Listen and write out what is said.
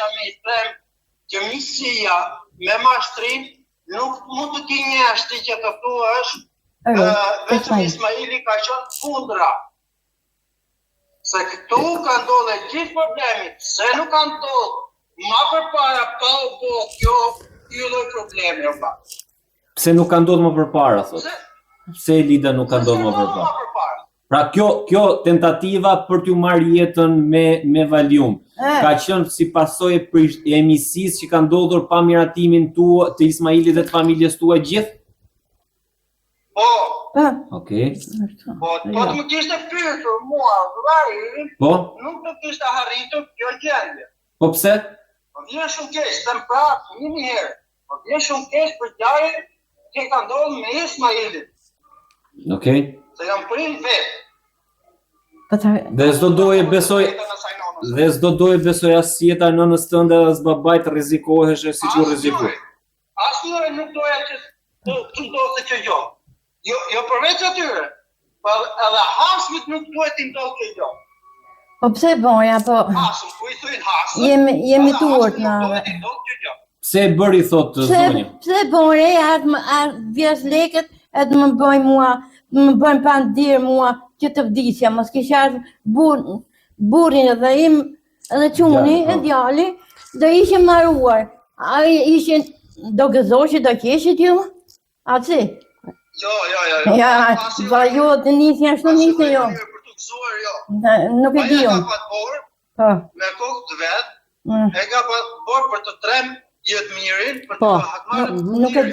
desha me i them që miqësia me mashtrim nuk mund të kinjeshti që të thuash vetëm Ismaili ka qenë kundra. Se këtu ka ndodhe gjithë problemi, se nuk ka ndodhë, ma përpara pa u bo kjo lloj problemi o pa. Pse nuk ka ndodhë më përpara, thot? Pse Elida nuk ka ndodhë më përpara? Pra kjo tentativa për t'ju marrë jetën me Valium, ka qenë si pasojë e emisis që ka ndodhur pa miratimin të Ismailit dhe të familjes tua gjithë? Po. Okej. Po të më kishte pyetur mua, vllai, nuk do kishte arritur kjo gjendje. Po pse? Po vjen shumë keq, them prapë, një herë. Po vjen shumë keq për gjërat që ka ndodhur me Ismailin. Okej. Se jam prin vetë. Dhe s'do doje besoj as jeta e nënës tënde as babait rrezikohesh siç u rrezikoi. Asnjëri nuk doja që të ndodhte kjo gjë. Jo përveç atyre, por edhe Hasimit nuk duhet t'i ndodhë kjo gjë. Po pse boja, po... Hasim, ku i thujnë Hasim, jemi tuart në... Pse e bëri, thot zonja? Pse bore, vjes leket, e të më bëjnë mua, më bëjnë pandir mua, që të vdisja, mos kisha burin dhe im, edhe quni, e djali, dhe ishe maruar. A ishin do gëzoshi, do keshit ju? A si? Jo. Ja, va jo, të njësë ashtu njësë jo. Nuk e di jo. E ka pat borë, me kokë të vetë, e ka pat borë për të trem jetë mirin, për të hakmarë.